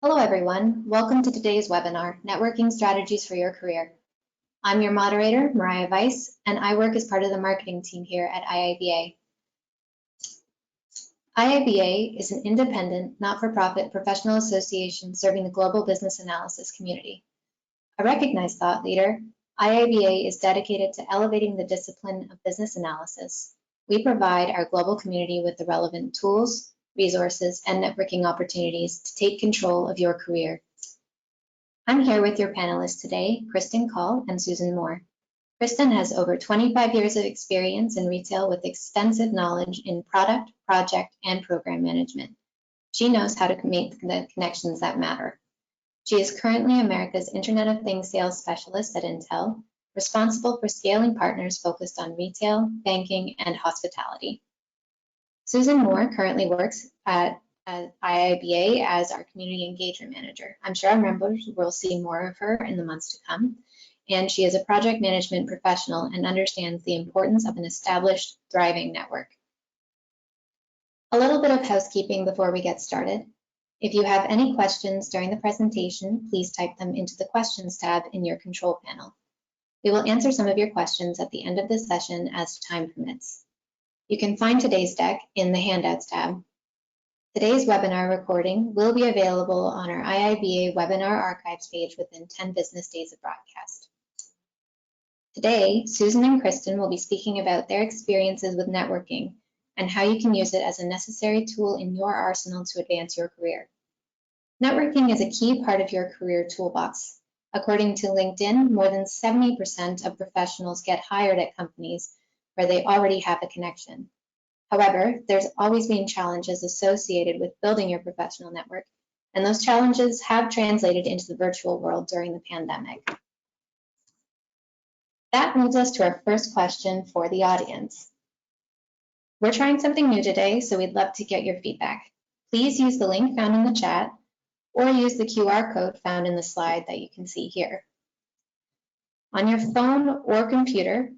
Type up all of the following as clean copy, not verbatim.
Hello, everyone. Welcome to today's webinar, Networking Strategies for Your Career. I'm your moderator, Mariah Weiss, and I work as part of the marketing team here at IIBA. IIBA is an independent, not-for-profit professional association serving the global business analysis community. A recognized thought leader, IIBA is dedicated to elevating the discipline of business analysis. We provide our global community with the relevant tools, resources, and networking opportunities to take control of your career. I'm here with your panelists today, Kristen Call and Susan Moore. Kristen has over 25 years of experience in retail with extensive knowledge in product, project, and program management. She knows how to make the connections that matter. She is currently America's Internet of Things sales specialist at Intel, responsible for scaling partners focused on retail, banking, and hospitality. Susan Moore currently works at IIBA as our community engagement manager. I'm sure our members will see more of her in the months to come. And she is a project management professional and understands the importance of an established, thriving network. A little bit of housekeeping before we get started. If you have any questions during the presentation, please type them into the questions tab in your control panel. We will answer some of your questions at the end of this session as time permits. You can find today's deck in the handouts tab. Today's webinar recording will be available on our IIBA webinar archives page within 10 business days of broadcast. Today, Susan and Kristen will be speaking about their experiences with networking and how you can use it as a necessary tool in your arsenal to advance your career. Networking is a key part of your career toolbox. According to LinkedIn, more than 70% of professionals get hired at companies where they already have a connection. However, there's always been challenges associated with building your professional network, and those challenges have translated into the virtual world during the pandemic. That moves us to our first question for the audience. We're trying something new today, so we'd love to get your feedback. Please use the link found in the chat or use the QR code found in the slide that you can see here. On your phone or computer,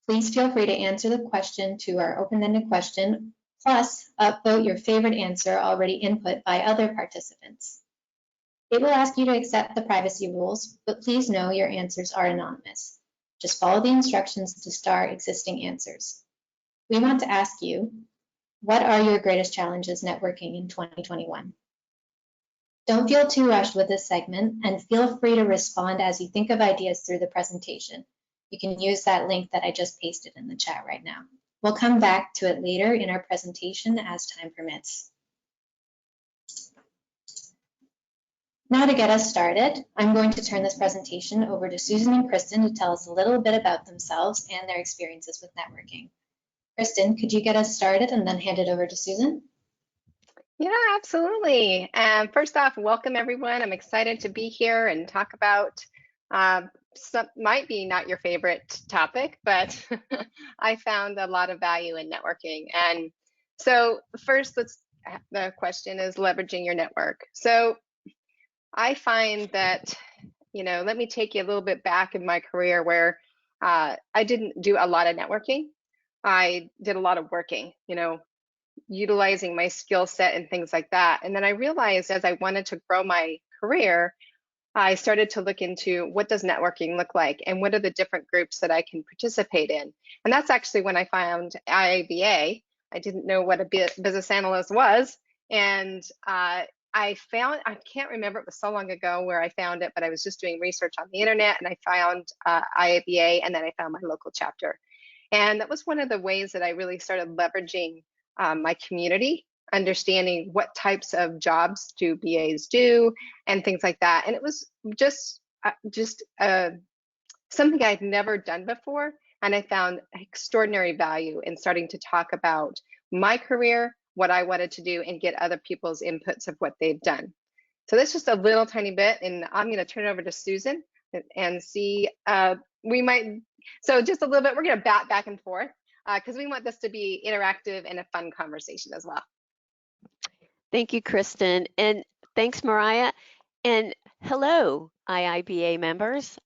please feel free to answer the question to our open-ended question, plus upvote your favorite answer already input by other participants. It will ask you to accept the privacy rules, but please know your answers are anonymous. Just follow the instructions to star existing answers. We want to ask you, what are your greatest challenges networking in 2021? Don't feel too rushed with this segment and feel free to respond as you think of ideas through the presentation. You can use that link that I just pasted in the chat right now. We'll come back to it later in our presentation as time permits. Now to get us started, I'm going to turn this presentation over to Susan and Kristen to tell us a little bit about themselves and their experiences with networking. Kristen, could you get us started and then hand it over to Susan? Yeah, absolutely. First off, welcome everyone. I'm excited to be here and talk about some might be not your favorite topic, but I found a lot of value in networking. And so first, the question is leveraging your network. So I find that, let me take you a little bit back in my career where I didn't do a lot of networking. I did a lot of working, utilizing my skill set and things like that. And then I realized as I wanted to grow my career, I started to look into what does networking look like and what are the different groups that I can participate in. And that's actually when I found IIBA. I didn't know what a business analyst was. And I can't remember, it was so long ago where I found it, but I was just doing research on the internet and I found IIBA, and then I found my local chapter. And that was one of the ways that I really started leveraging my community, understanding what types of jobs do BAs do and things like that. And it was just something I'd never done before. And I found extraordinary value in starting to talk about my career, what I wanted to do, and get other people's inputs of what they've done. So that's just a little tiny bit, and I'm going to turn it over to Susan and see, so just a little bit, we're going to bat back and forth because we want this to be interactive and a fun conversation as well. Thank you, Kristen, and thanks, Mariah. And Hello, IIBA members.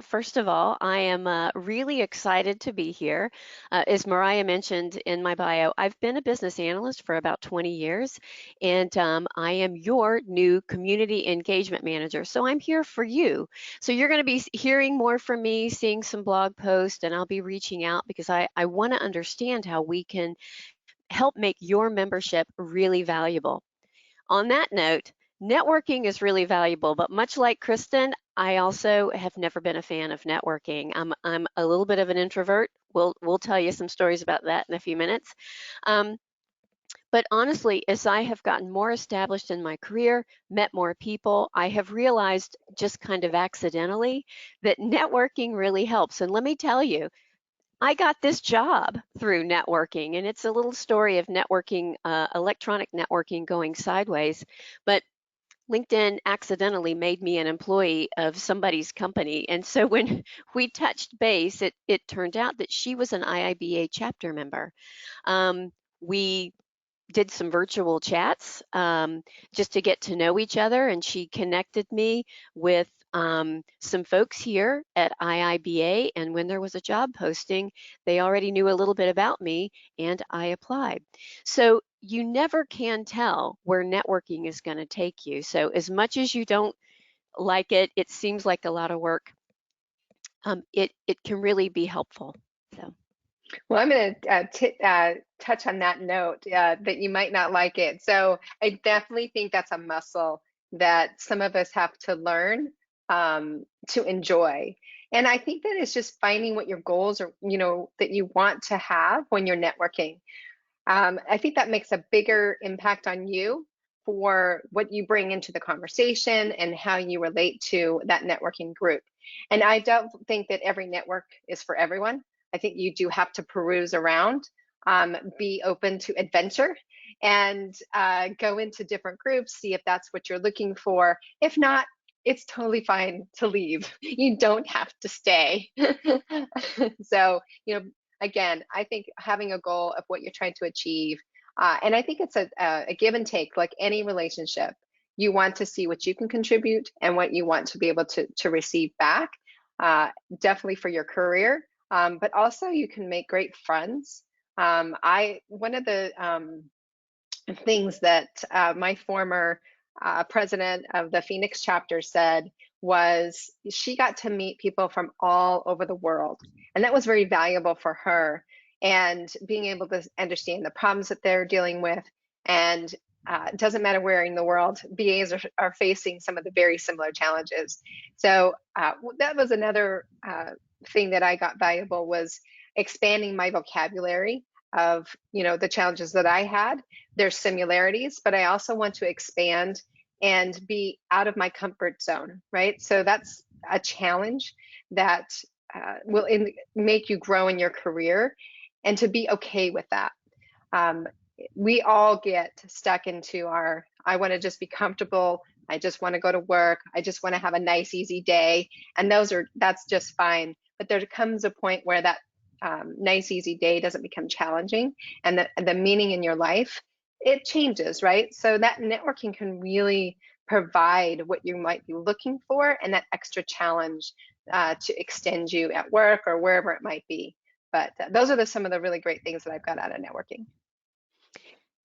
First of all, I am really excited to be here. As Mariah mentioned in my bio, I've been a business analyst for about 20 years, and I am your new community engagement manager. So I'm here for you. So you're going to be hearing more from me, seeing some blog posts, and I'll be reaching out because I want to understand how we can help make your membership really valuable. On that note, networking is really valuable, but much like Kristen, I also have never been a fan of networking. I'm a little bit of an introvert. We'll tell you some stories about that in a few minutes. Um, but honestly, as I have gotten more established in my career, met more people, I have realized just kind of accidentally that networking really helps. And let me tell you, I got this job through networking, and it's a little story of networking, electronic networking going sideways. But LinkedIn accidentally made me an employee of somebody's company. And so when we touched base, it turned out that she was an IIBA chapter member. We did some virtual chats just to get to know each other, and she connected me with some folks here at IIBA, and when there was a job posting, they already knew a little bit about me, and I applied. So you never can tell where networking is going to take you. So as much as you don't like it, it seems like a lot of work, it can really be helpful. So. Well, I'm going to touch on that note that you might not like it. So I definitely think that's a muscle that some of us have to learn to enjoy. And I think that it's just finding what your goals are, that you want to have when you're networking. I think that makes a bigger impact on you for what you bring into the conversation and how you relate to that networking group. And I don't think that every network is for everyone. I think you do have to peruse around, be open to adventure, and go into different groups, see if that's what you're looking for. If not, it's totally fine to leave. You don't have to stay. So, again, I think having a goal of what you're trying to achieve, and I think it's a give and take, like any relationship. You want to see what you can contribute and what you want to be able to receive back, definitely for your career, but also you can make great friends. One of the things that my former president of the Phoenix chapter said was she got to meet people from all over the world, and that was very valuable for her, and being able to understand the problems that they're dealing with. And it doesn't matter where in the world, BAs are facing some of the very similar challenges. So that was another thing that I got valuable, was expanding my vocabulary of the challenges that I had. There's similarities, but I also want to expand and be out of my comfort zone, right? So that's a challenge that will make you grow in your career, and to be okay with that. We all get stuck into I want to just be comfortable. I just want to go to work. I just want to have a nice, easy day. And that's just fine. But there comes a point where that nice, easy day doesn't become challenging, and the meaning in your life, it changes, right? So that networking can really provide what you might be looking for, and that extra challenge to extend you at work or wherever it might be. But those are some of the really great things that I've got out of networking.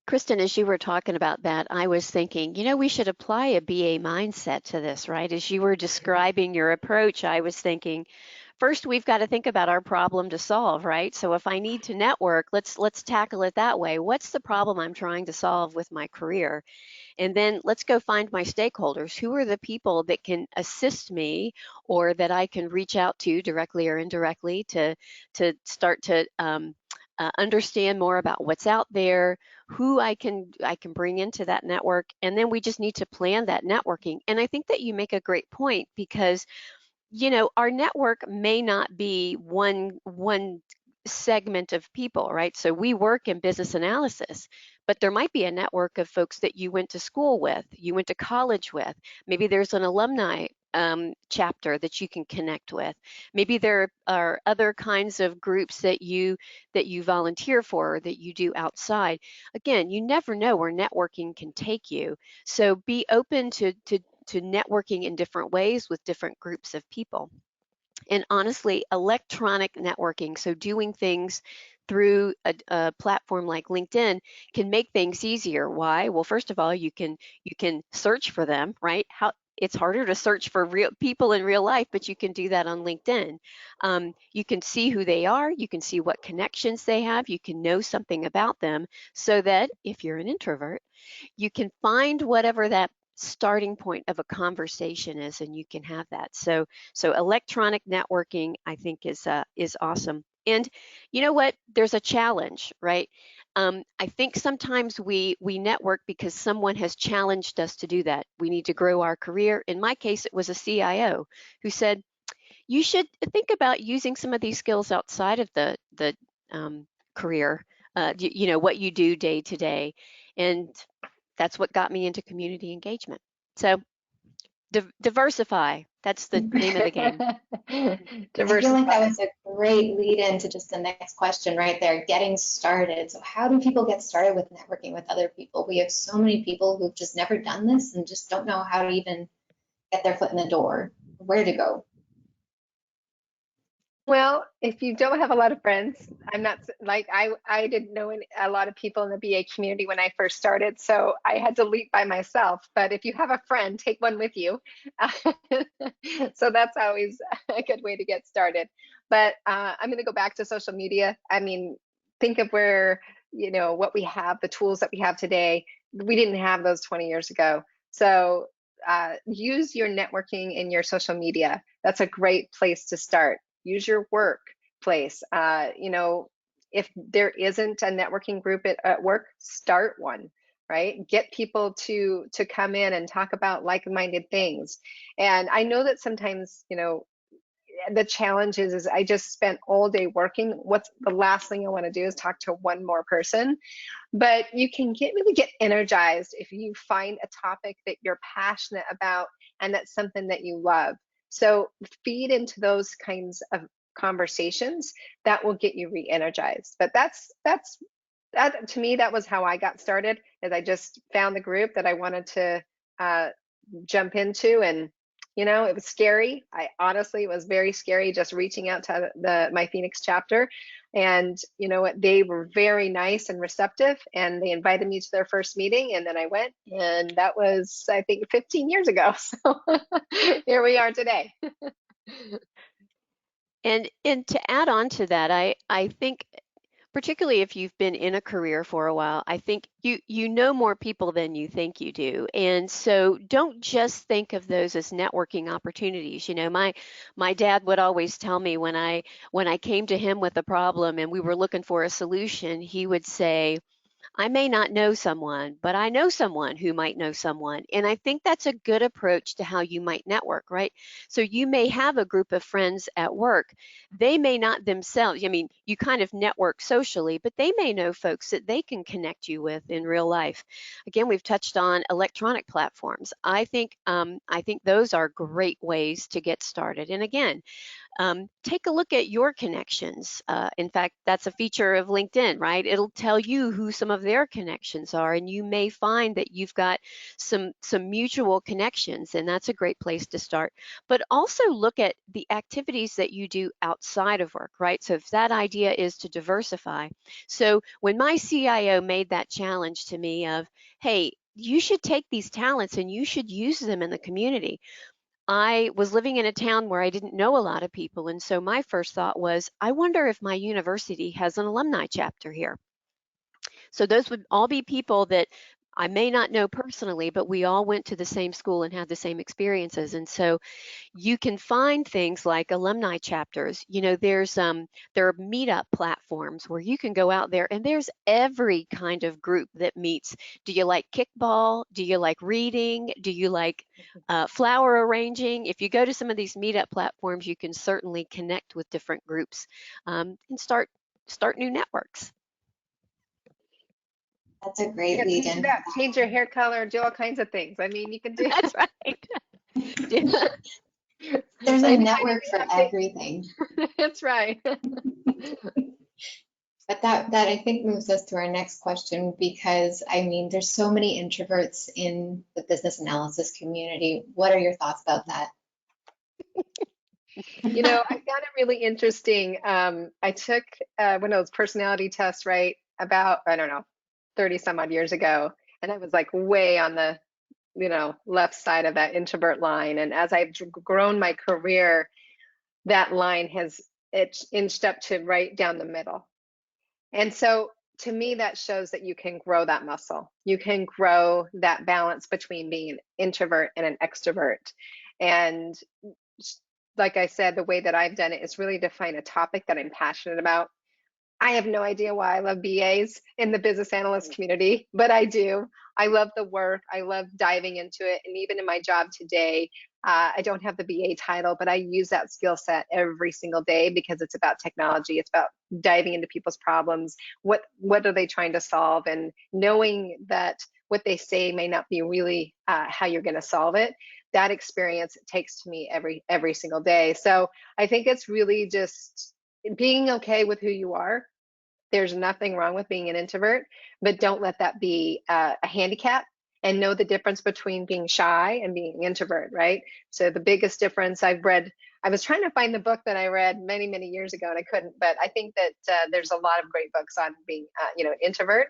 Kristen, as you were talking about that, I was thinking, we should apply a BA mindset to this, right? As you were describing your approach, I was thinking, first we've got to think about our problem to solve, right? So if I need to network, let's tackle it that way. What's the problem I'm trying to solve with my career? And then let's go find my stakeholders. Who are the people that can assist me, or that I can reach out to directly or indirectly to start to understand more about what's out there, who I can bring into that network, and then we just need to plan that networking. And I think that you make a great point, because our network may not be one segment of people, right? So we work in business analysis, but there might be a network of folks that you went to school with, you went to college with. Maybe there's an alumni chapter that you can connect with. Maybe there are other kinds of groups that you volunteer for, or that you do outside. Again, you never know where networking can take you. So be open to networking in different ways with different groups of people. And honestly, electronic networking, so doing things through a platform like LinkedIn, can make things easier. Why? Well, first of all, you can search for them, right? It's harder to search for real people in real life, but you can do that on LinkedIn. You can see who they are, you can see what connections they have, you can know something about them, so that if you're an introvert, you can find whatever that starting point of a conversation is, and you can have that. So electronic networking, I think, is awesome. And you know what? There's a challenge, right? I think sometimes we network because someone has challenged us to do that. We need to grow our career. In my case, it was a CIO who said, you should think about using some of these skills outside of the career, you know, what you do day to day. And that's what got me into community engagement. So diversify, that's the name of the game. I feel like that was a great lead into just the next question right there, getting started. So how do people get started with networking with other people? We have so many people who've just never done this and just don't know how to even get their foot in the door, where to go. Well, if you don't have a lot of friends, I'm not like I didn't know a lot of people in the BA community when I first started, so I had to leap by myself. But if you have a friend, take one with you. So that's always a good way to get started. But I'm going to go back to social media. I mean, think of where, you know, what we have, the tools that we have today. We didn't have those 20 years ago. So use your networking in your social media. That's a great place to start. Use your workplace. You know, if there isn't a networking group at work, start one, right? Get people to come in and talk about like-minded things. And I know that sometimes, you know, the challenge is I just spent all day working. What's the last thing I want to do is talk to one more person. But you can really get energized if you find a topic that you're passionate about and that's something that you love. So feed into those kinds of conversations that will get you re-energized. But that to me, that was how I got started, is I just found the group that I wanted to jump into. And you know, it was scary. I honestly, it was very scary just reaching out to my Phoenix chapter. And you know what, they were very nice and receptive, and they invited me to their first meeting, and then I went, and that was, I think, 15 years ago. So here we are today. And to add on to that, I think, particularly if you've been in a career for a while, I think you know more people than you think you do. And so don't just think of those as networking opportunities. You know, my dad would always tell me when I came to him with a problem and we were looking for a solution, he would say, I may not know someone, but I know someone who might know someone. And I think that's a good approach to how you might network, right? So you may have a group of friends at work. They may not themselves, I mean, you kind of network socially, but they may know folks that they can connect you with in real life. Again, we've touched on electronic platforms. I think those are great ways to get started. And again, take a look at your connections. In fact, that's a feature of LinkedIn, right? It'll tell you who some of their connections are, and you may find that you've got some mutual connections, and that's a great place to start. But also look at the activities that you do outside of work, right? So if that idea is to diversify. So when my CIO made that challenge to me of, hey, you should take these talents and you should use them in the community. I was living in a town where I didn't know a lot of people, and so my first thought was, I wonder if my university has an alumni chapter here. So those would all be people that I may not know personally, but we all went to the same school and had the same experiences. And so you can find things like alumni chapters. You know, there are meetup platforms where you can go out there, and there's every kind of group that meets. Do you like kickball? Do you like reading? Do you like flower arranging? If you go to some of these meetup platforms, you can certainly connect with different groups and start new networks. That's a great lead in. Change your hair color, do all kinds of things. I mean, you can do. That's right. There's a network for everything. That's right. But that I think moves us to our next question, because I mean, there's so many introverts in the business analysis community. What are your thoughts about that? You know, I found it really interesting. I took one of those personality tests, right, about, I don't know, 30 some odd years ago. And I was like way on the, left side of that introvert line. And as I've grown my career, that line has it's inched up to right down the middle. And so to me, that shows that you can grow that muscle. You can grow that balance between being an introvert and an extrovert. And like I said, the way that I've done it is really define a topic that I'm passionate about. I have no idea why I love BAs in the business analyst community, but I do. I love the work. I love diving into it. And even in my job today, I don't have the BA title, but I use that skill set every single day because it's about technology. It's about diving into people's problems. What are they trying to solve? And knowing that what they say may not be really how you're going to solve it. That experience takes to me every single day. So I think it's really just being okay with who you are. There's nothing wrong with being an introvert, but don't let that be a handicap, and know the difference between being shy and being an introvert, right? So the biggest difference I've read, I was trying to find the book that I read many, many years ago and I couldn't, but I think that there's a lot of great books on being, an introvert.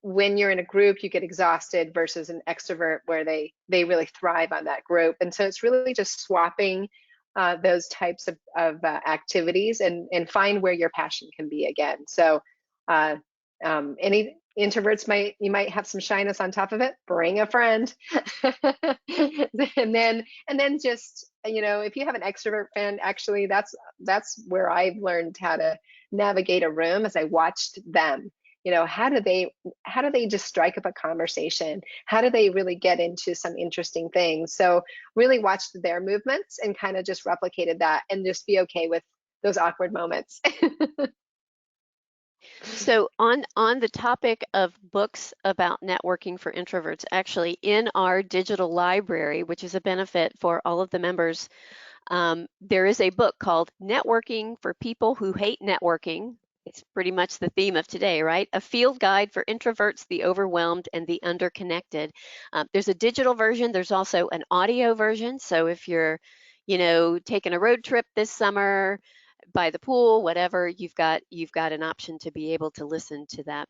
When you're in a group, you get exhausted versus an extrovert where they really thrive on that group. And so it's really just swapping those types of activities and find where your passion can be again. So any introverts might have some shyness on top of it. Bring a friend, and then just if you have an extrovert friend, actually that's where I've learned how to navigate a room as I watched them. How do they just strike up a conversation? How do they really get into some interesting things? So really watched their movements and kind of just replicated that, and just be okay with those awkward moments. So on the topic of books about networking for introverts, actually in our digital library, which is a benefit for all of the members, there is a book called Networking for People Who Hate Networking. It's pretty much the theme of today, right? A field guide for introverts, the overwhelmed, and the underconnected. There's a digital version. There's also an audio version. So if you're, taking a road trip this summer, by the pool, whatever, you've got an option to be able to listen to that.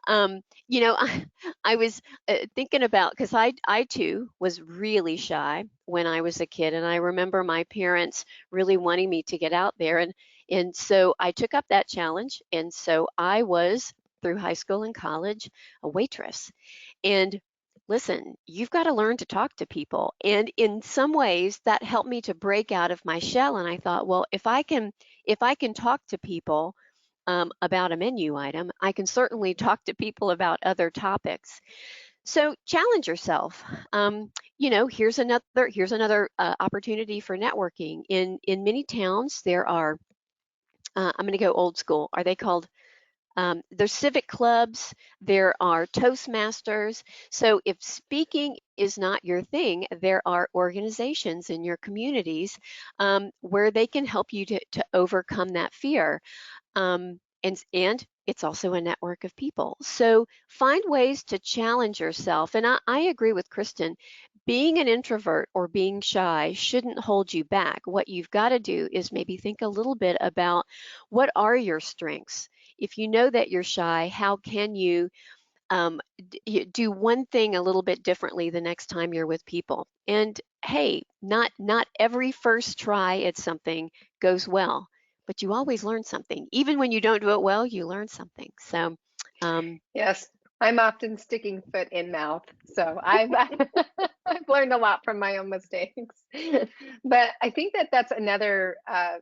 Um, I was thinking about, because I too was really shy when I was a kid, and I remember my parents really wanting me to get out there, and so I took up that challenge, and so I was through high school and college a waitress. And listen, you've got to learn to talk to people, and in some ways that helped me to break out of my shell. And I thought, well, if I can talk to people about a menu item, I can certainly talk to people about other topics. So challenge yourself. Here's another opportunity for networking. In many towns, there are. I'm going to go old school. Are they called? There's civic clubs. There are Toastmasters. So if speaking is not your thing, there are organizations in your communities where they can help you to overcome that fear. And it's also a network of people. So find ways to challenge yourself. And I agree with Kristen. Being an introvert or being shy shouldn't hold you back. What you've got to do is maybe think a little bit about what are your strengths. If you know that you're shy, how can you do one thing a little bit differently the next time you're with people? And hey, not every first try at something goes well, but you always learn something. Even when you don't do it well, you learn something. So Yes, I'm often sticking foot in mouth, so I've I've learned a lot from my own mistakes. But I think that that's another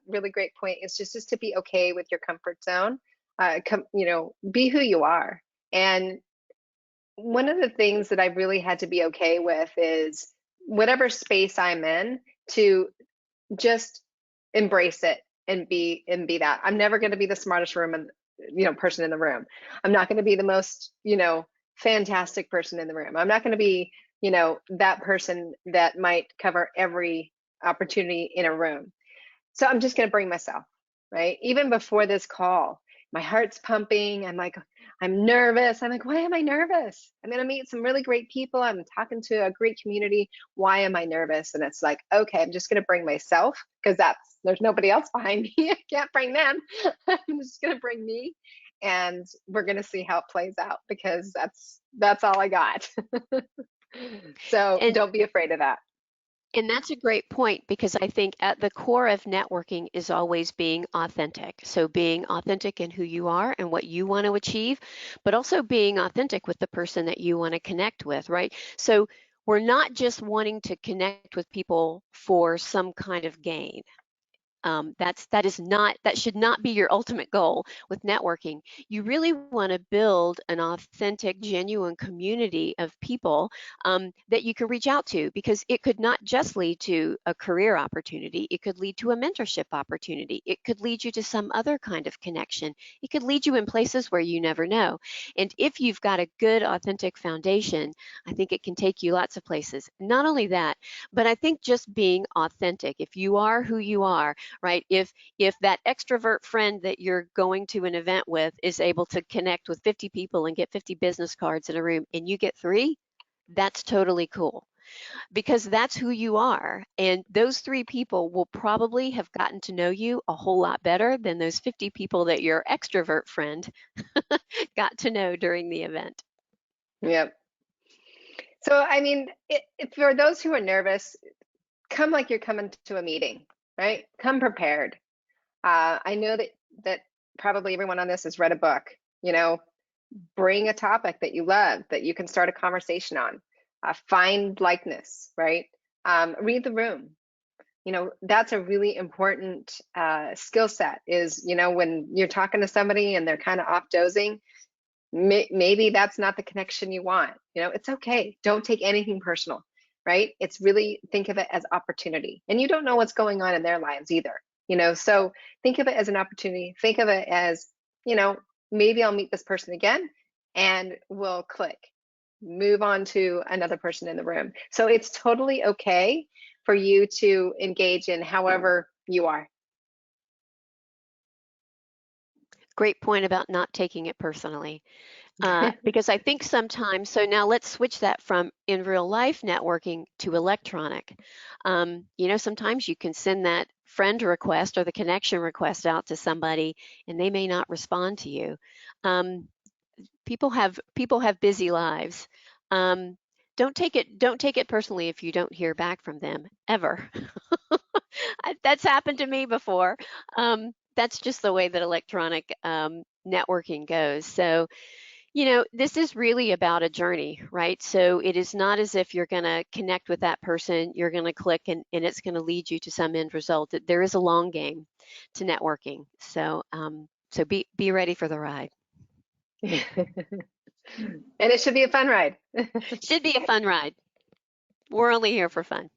really great point, is just to be okay with your comfort zone. Be who you are. And one of the things that I really had to be okay with is whatever space I'm in, to just embrace it and be that. I'm never going to be the smartest person in the room. I'm not going to be the most fantastic person in the room. I'm not going to be that person that might cover every opportunity in a room. So I'm just going to bring myself, right? Even before this call, my heart's pumping. I'm nervous. I'm like, why am I nervous? I'm going to meet some really great people. I'm talking to a great community. Why am I nervous? And it's like, okay, I'm just going to bring myself, because there's nobody else behind me. I can't bring them. I'm just going to bring me, and we're going to see how it plays out, because that's all I got. So And don't be afraid of that. And that's a great point, because I think at the core of networking is always being authentic. So being authentic in who you are and what you want to achieve, but also being authentic with the person that you want to connect with, right? So we're not just wanting to connect with people for some kind of gain. That should not be your ultimate goal with networking. You really want to build an authentic, genuine community of people that you can reach out to, because it could not just lead to a career opportunity. It could lead to a mentorship opportunity. It could lead you to some other kind of connection. It could lead you in places where you never know. And if you've got a good, authentic foundation, I think it can take you lots of places. Not only that, but I think just being authentic. If you are who you are, right? If that extrovert friend that you're going to an event with is able to connect with 50 people and get 50 business cards in a room, and you get 3, that's totally cool, because that's who you are. And those 3 people will probably have gotten to know you a whole lot better than those 50 people that your extrovert friend got to know during the event. Yep. So, I mean, if for those who are nervous, come like you're coming to a meeting, right? Come prepared. I know that probably everyone on this has read a book. Bring a topic that you love, that you can start a conversation on. Find likeness, right? Read the room. That's a really important skill set, is, when you're talking to somebody and they're kind of off dozing, maybe that's not the connection you want. It's okay. Don't take anything personal, right? It's really, think of it as opportunity. And you don't know what's going on in their lives either. So think of it as an opportunity. Think of it as, maybe I'll meet this person again and we'll click, move on to another person in the room. So it's totally okay for you to engage in however you are. Great point about not taking it personally. Because I think sometimes, so now let's switch that from in real life networking to electronic. Sometimes you can send that friend request or the connection request out to somebody and they may not respond to you. People have busy lives. Don't take it personally if you don't hear back from them ever. That's happened to me before. That's just the way that electronic networking goes. So, this is really about a journey, right? So it is not as if you're going to connect with that person, you're going to click and it's going to lead you to some end result. There is a long game to networking. So so be ready for the ride. And it should be a fun ride. Should be a fun ride. We're only here for fun.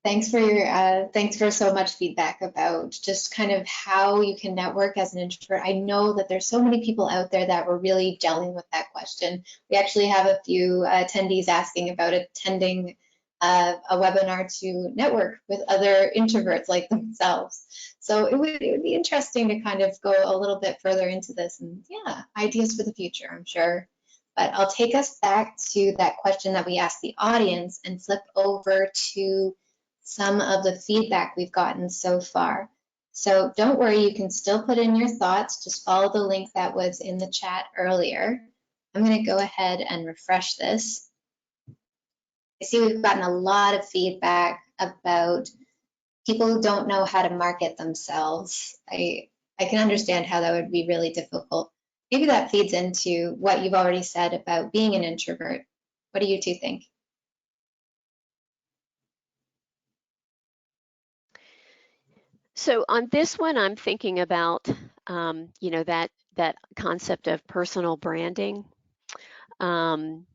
Thanks for so much feedback about just kind of how you can network as an introvert. I know that there's so many people out there that were really gelling with that question. We actually have a few attendees asking about attending a webinar to network with other introverts like themselves. So it would be interesting to kind of go a little bit further into this, and yeah, ideas for the future, I'm sure. But I'll take us back to that question that we asked the audience and flip over to some of the feedback we've gotten so far. So don't worry, you can still put in your thoughts. Just follow the link that was in the chat earlier. I'm going to go ahead and refresh this. I see we've gotten a lot of feedback about people who don't know how to market themselves. I can understand how that would be really difficult. Maybe that feeds into what you've already said about being an introvert. What do you two think? So on this one, I'm thinking about, that concept of personal branding. I'm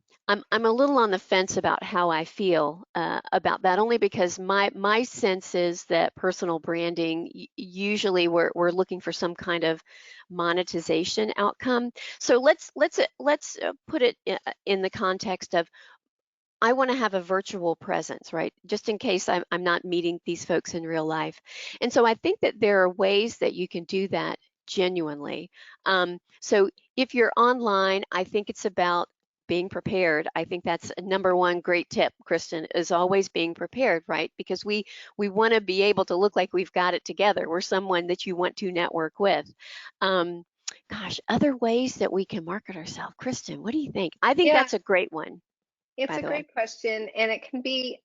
a little on the fence about how I feel about that, only because my sense is that personal branding, usually we're looking for some kind of monetization outcome. So let's put it in the context of I want to have a virtual presence, right? Just in case I'm not meeting these folks in real life. And so I think that there are ways that you can do that genuinely. So if you're online, I think it's about being prepared. I think that's a number one great tip, Kristen, is always being prepared, right? Because we want to be able to look like we've got it together. We're someone that you want to network with. Gosh, other ways that we can market ourselves. Kristen, what do you think? I think Yeah, that's a great one, it's by a the way. great question, and it can be,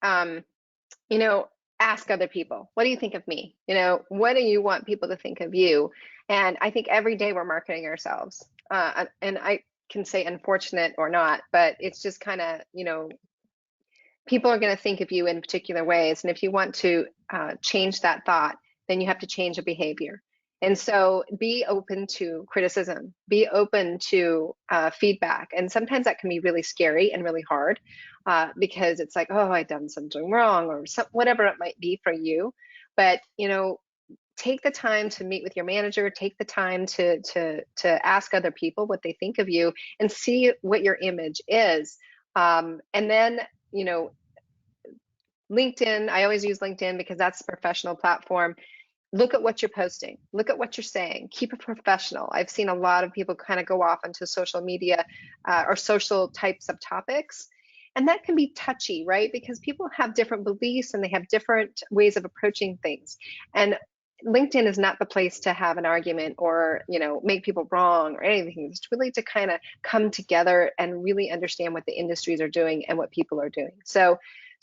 you know, ask other people, what do you think of me? You know, what do you want people to think of you? And I think every day we're marketing ourselves. And I can say unfortunate or not, but it's just kind of, you know, people are going to think of you in particular ways. And if you want to change that thought, then you have to change a behavior. And so be open to criticism, be open to feedback. And sometimes that can be really scary and really hard because it's like, oh, I've done something wrong or whatever it might be for you. But, you know, take the time to meet with your manager, take the time to ask other people what they think of you and see what your image is. And then, you know, LinkedIn, I always use LinkedIn because that's a professional platform. Look at what you're posting, look at what you're saying, keep it professional. I've seen a lot of people kind of go off into social media or social types of topics. And that can be touchy, right? Because people have different beliefs and they have different ways of approaching things. And LinkedIn is not the place to have an argument or, you know, make people wrong or anything. It's really to kind of come together and really understand what the industries are doing and what people are doing. So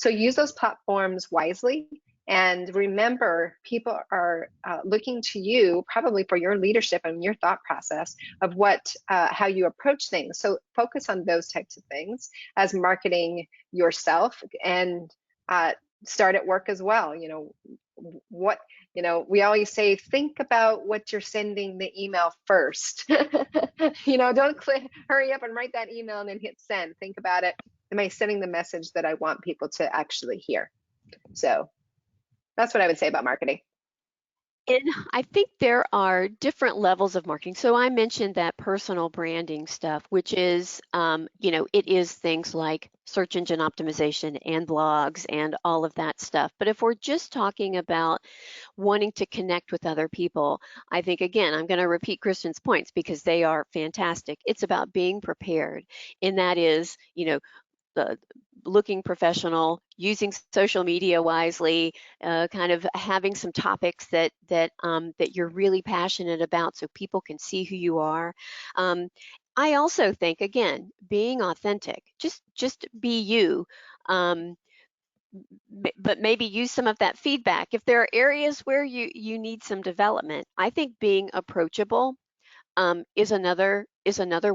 use those platforms wisely. And remember, people are looking to you probably for your leadership and your thought process of how you approach things. So focus on those types of things as marketing yourself, and start at work as well. You know, we always say, think about what you're sending the email first. You know, don't hurry up and write that email and then hit send. Think about it. Am I sending the message that I want people to actually hear? So that's what I would say about marketing. And I think there are different levels of marketing. So I mentioned that personal branding stuff, which is, it is things like search engine optimization and blogs and all of that stuff. But if we're just talking about wanting to connect with other people, I think, again, I'm going to repeat Kristen's points because they are fantastic. It's about being prepared. And that is, the looking professional, using social media wisely, kind of having some topics that you're really passionate about, so people can see who you are. I also think, again, being authentic, just be you. But maybe use some of that feedback. If there are areas where you need some development, I think being approachable is another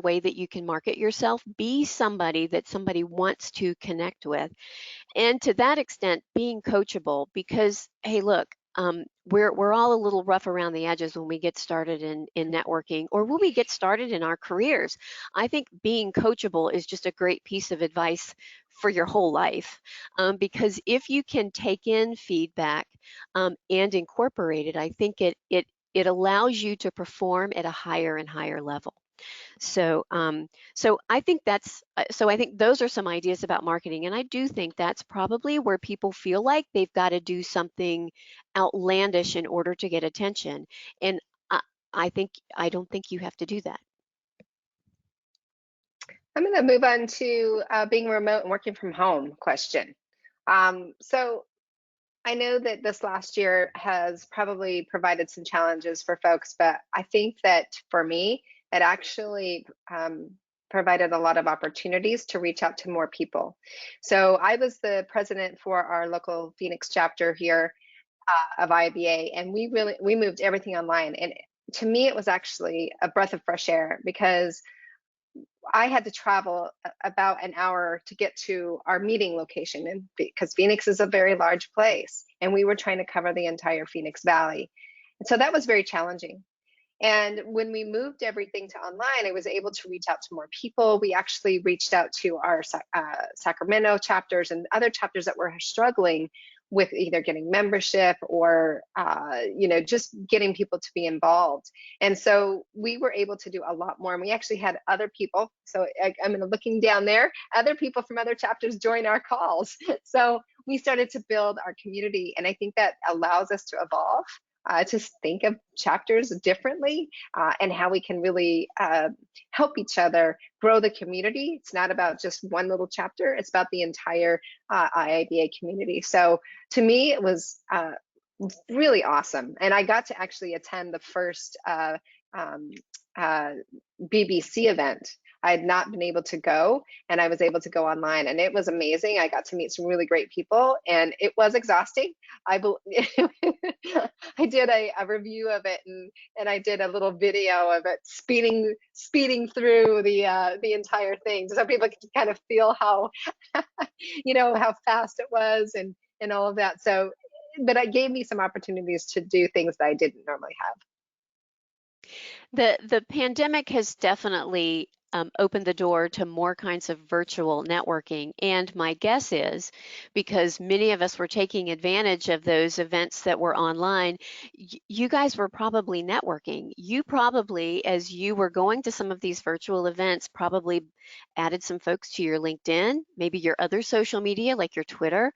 way that you can market yourself. Be somebody that somebody wants to connect with, and to that extent, being coachable. Because hey, look, we're all a little rough around the edges when we get started in networking or when we get started in our careers. I think being coachable is just a great piece of advice for your whole life, because if you can take in feedback and incorporate it, I think it allows you to perform at a higher and higher level. So, I think I think those are some ideas about marketing, and I do think that's probably where people feel like they've got to do something outlandish in order to get attention. And I don't think you have to do that. I'm going to move on to being remote and working from home question. So I know that this last year has probably provided some challenges for folks, but I think that for me, it actually provided a lot of opportunities to reach out to more people. So I was the president for our local Phoenix chapter here of IIBA, and we moved everything online. And to me, it was actually a breath of fresh air because I had to travel about an hour to get to our meeting location, and because Phoenix is a very large place and we were trying to cover the entire Phoenix Valley. And so that was very challenging. And when we moved everything to online, I was able to reach out to more people. We actually reached out to our Sacramento chapters and other chapters that were struggling with either getting membership or just getting people to be involved. And so we were able to do a lot more, and we actually had other people, so I'm looking down there, other people from other chapters join our calls. So we started to build our community, and I think that allows us to evolve, to think of chapters differently, and how we can really help each other grow the community. It's not about just one little chapter, it's about the entire IIBA community. So to me, it was really awesome. And I got to actually attend the first BBC event. I had not been able to go, and I was able to go online, and it was amazing. I got to meet some really great people, and it was exhausting. I did a review of it, and I did a little video of it speeding through the entire thing, so people could kind of feel how how fast it was and all of that. So, but it gave me some opportunities to do things that I didn't normally have. The pandemic has definitely opened the door to more kinds of virtual networking. And my guess is, because many of us were taking advantage of those events that were online, you guys were probably networking. You probably, as you were going to some of these virtual events, probably added some folks to your LinkedIn, maybe your other social media like your Twitter.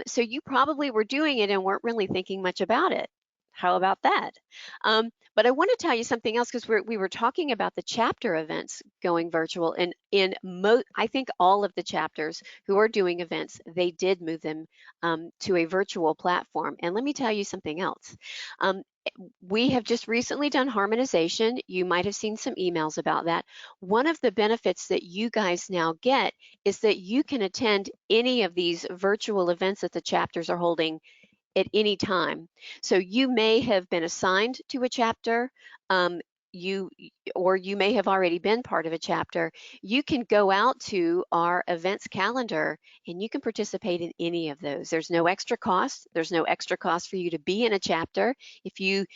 So you probably were doing it and weren't really thinking much about it. How about that? But I want to tell you something else, because we were talking about the chapter events going virtual, and I think all of the chapters who are doing events, they did move them to a virtual platform. And let me tell you something else. We have just recently done harmonization. You might have seen some emails about that. One of the benefits that you guys now get is that you can attend any of these virtual events that the chapters are holding at any time. So you may have been assigned to a chapter, or you may have already been part of a chapter. You can go out to our events calendar and you can participate in any of those. There's no extra cost. There's no extra cost for you to be in a chapter if you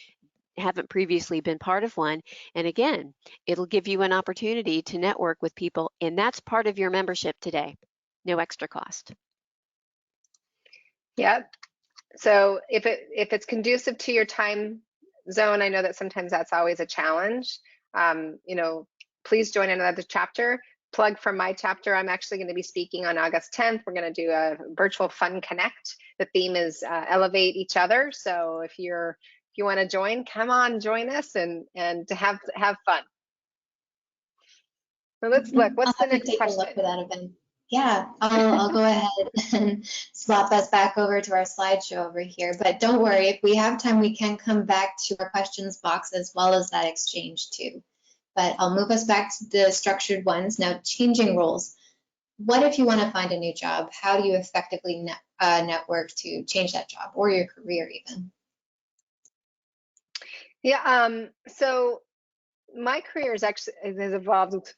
haven't previously been part of one. And again, it'll give you an opportunity to network with people, and that's part of your membership today. No extra cost. Yep. So if it's conducive to your time zone, I know that sometimes that's always a challenge. Please join another chapter. Plug for my chapter. I'm actually going to be speaking on August 10th. We're going to do a virtual Fun Connect. The theme is elevate each other. So if you want to join, come on, join us and to have fun. So let's look. What's the next question? Look for that event. Yeah, I'll go ahead and swap us back over to our slideshow over here. But don't worry, if we have time, we can come back to our questions box as well as that exchange too. But I'll move us back to the structured ones. Now, changing roles. What if you want to find a new job? How do you effectively network to change that job or your career even? Yeah, so my career has evolved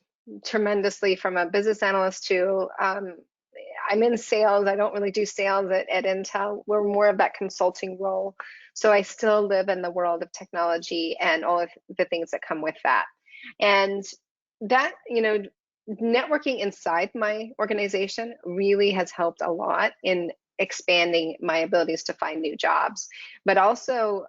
tremendously from a business analyst to I'm in sales. I don't really do sales at Intel. We're more of that consulting role. So I still live in the world of technology and all of the things that come with that. And that, networking inside my organization really has helped a lot in expanding my abilities to find new jobs, but also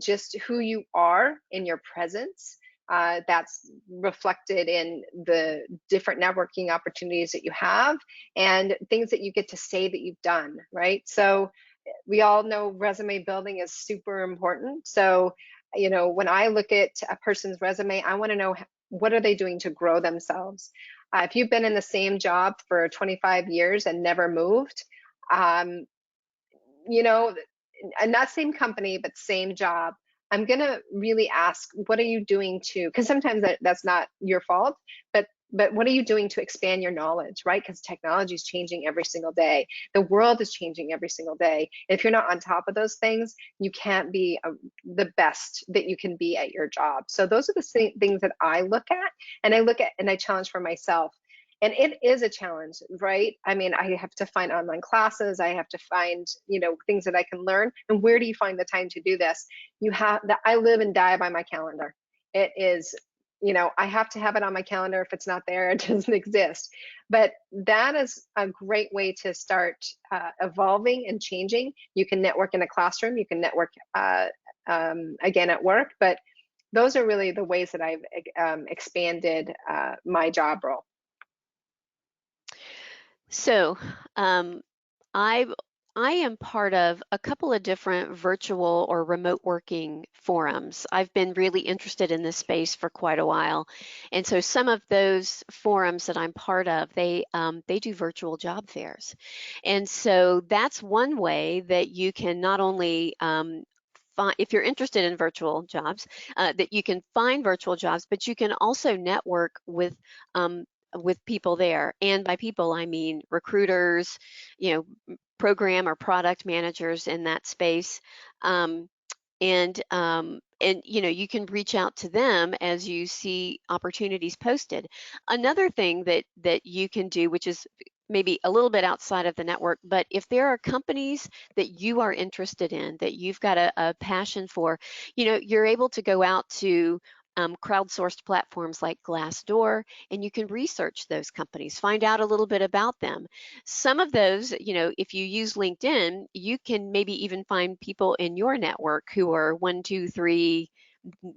just who you are in your presence. That's reflected in the different networking opportunities that you have and things that you get to say that you've done, right? So we all know resume building is super important. So, when I look at a person's resume, I want to know what are they doing to grow themselves. If you've been in the same job for 25 years and never moved, and not same company, but same job, I'm going to really ask, what are you doing because sometimes that's not your fault, but what are you doing to expand your knowledge, right? Because technology is changing every single day. The world is changing every single day. If you're not on top of those things, you can't be the best that you can be at your job. So those are the things that I look at, and I challenge for myself. And it is a challenge, right? I mean, I have to find online classes. I have to find, things that I can learn. And where do you find the time to do this? I live and die by my calendar. It is I have to have it on my calendar. If it's not there, it doesn't exist. But that is a great way to start evolving and changing. You can network in a classroom, you can network again at work, but those are really the ways that I've expanded my job role. So I I am part of a couple of different virtual or remote working forums. I've been really interested in this space for quite a while, and so some of those forums that I'm part of, they do virtual job fairs, and so that's one way that you can not only if you're interested in virtual jobs, that you can find virtual jobs, but you can also network with people there. And by people, I mean recruiters, program or product managers in that space. And you can reach out to them as you see opportunities posted. Another thing that you can do, which is maybe a little bit outside of the network, but if there are companies that you are interested in, that you've got a passion for, you're able to go out to crowdsourced platforms like Glassdoor, and you can research those companies, find out a little bit about them. Some of those, if you use LinkedIn, you can maybe even find people in your network who are 1, 2, 3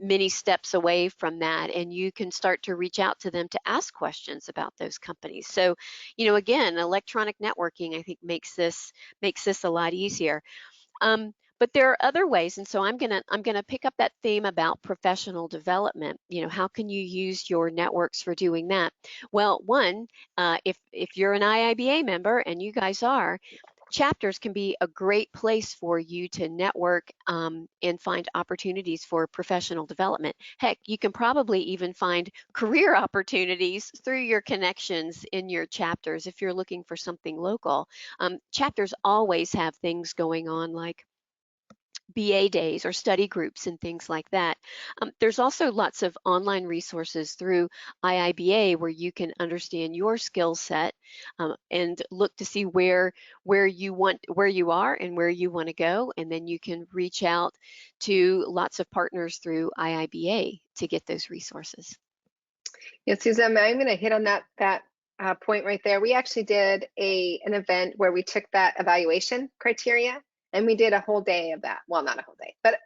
many steps away from that, and you can start to reach out to them to ask questions about those companies. So, again, electronic networking, I think, makes this a lot easier. But there are other ways, and so I'm gonna pick up that theme about professional development. How can you use your networks for doing that? Well, one, if you're an IIBA member, and you guys are, chapters can be a great place for you to network and find opportunities for professional development. Heck, you can probably even find career opportunities through your connections in your chapters if you're looking for something local. Chapters always have things going on like BA days or study groups and things like that. There's also lots of online resources through IIBA where you can understand your skill set and look to see where you are and where you want to go, and then you can reach out to lots of partners through IIBA to get those resources. Yeah, Susan, I'm going to hit on that point right there. We actually did an event where we took that evaluation criteria and we did a whole day of that. Well, not a whole day, but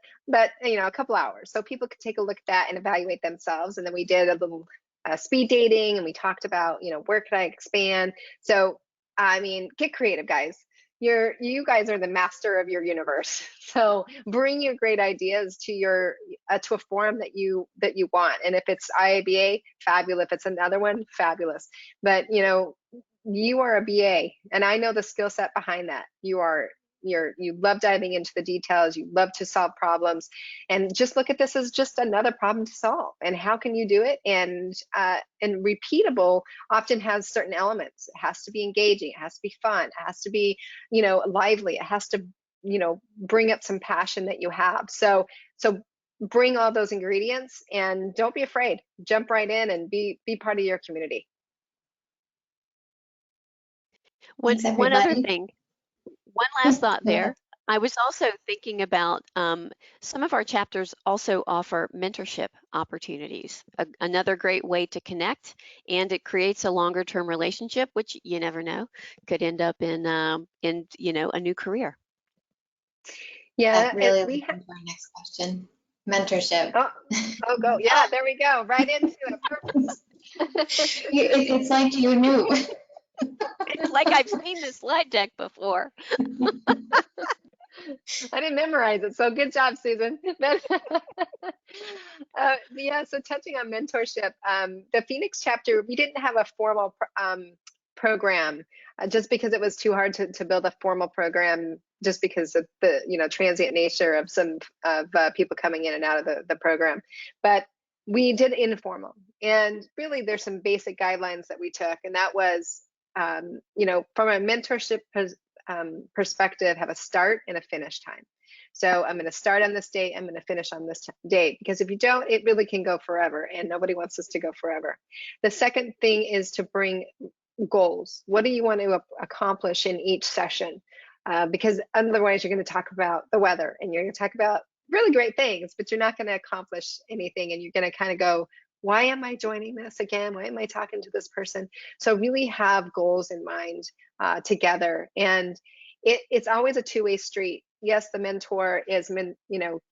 a couple hours, so people could take a look at that and evaluate themselves. And then we did a little speed dating, and we talked about where could I expand. So I mean, get creative, guys. You guys are the master of your universe. So bring your great ideas to to a forum that you want. And if it's IIBA, fabulous. If it's another one, fabulous. But you are a BA, and I know the skill set behind that. You love diving into the details, you love to solve problems, and just look at this as just another problem to solve. And how can you do it? And repeatable often has certain elements. It has to be engaging, it has to be fun, it has to be lively, it has to bring up some passion that you have. So bring all those ingredients, and don't be afraid. Jump right in and be part of your community. Thanks, One other everybody. thing. One last thought Go ahead. there. I was also thinking about some of our chapters also offer mentorship opportunities, another great way to connect, and it creates a longer term relationship, which you never know, could end up in a new career. Yeah, really looking for our next question. Mentorship. Oh, go. Yeah, there we go. Right into it. Perfect. It's like you knew. It's like I've seen this slide deck before. I didn't memorize it, so good job, Susan. Yeah, so touching on mentorship, the Phoenix chapter, we didn't have a formal program just because it was too hard to build a formal program, just because of the transient nature of some of people coming in and out of the program. But we did informal, and really there's some basic guidelines that we took, and that was from a mentorship perspective, have a start and a finish time. So I'm going to start on this date, I'm going to finish on this date, because if you don't, it really can go forever, and nobody wants this to go forever. The second thing is to bring goals. What do you want to accomplish in each session? Because otherwise you're going to talk about the weather, and you're going to talk about really great things, but you're not going to accomplish anything, and you're going to kind of go, why am I joining this again? Why am I talking to this person? So really have goals in mind together. And it's always a two-way street. Yes, the mentor is,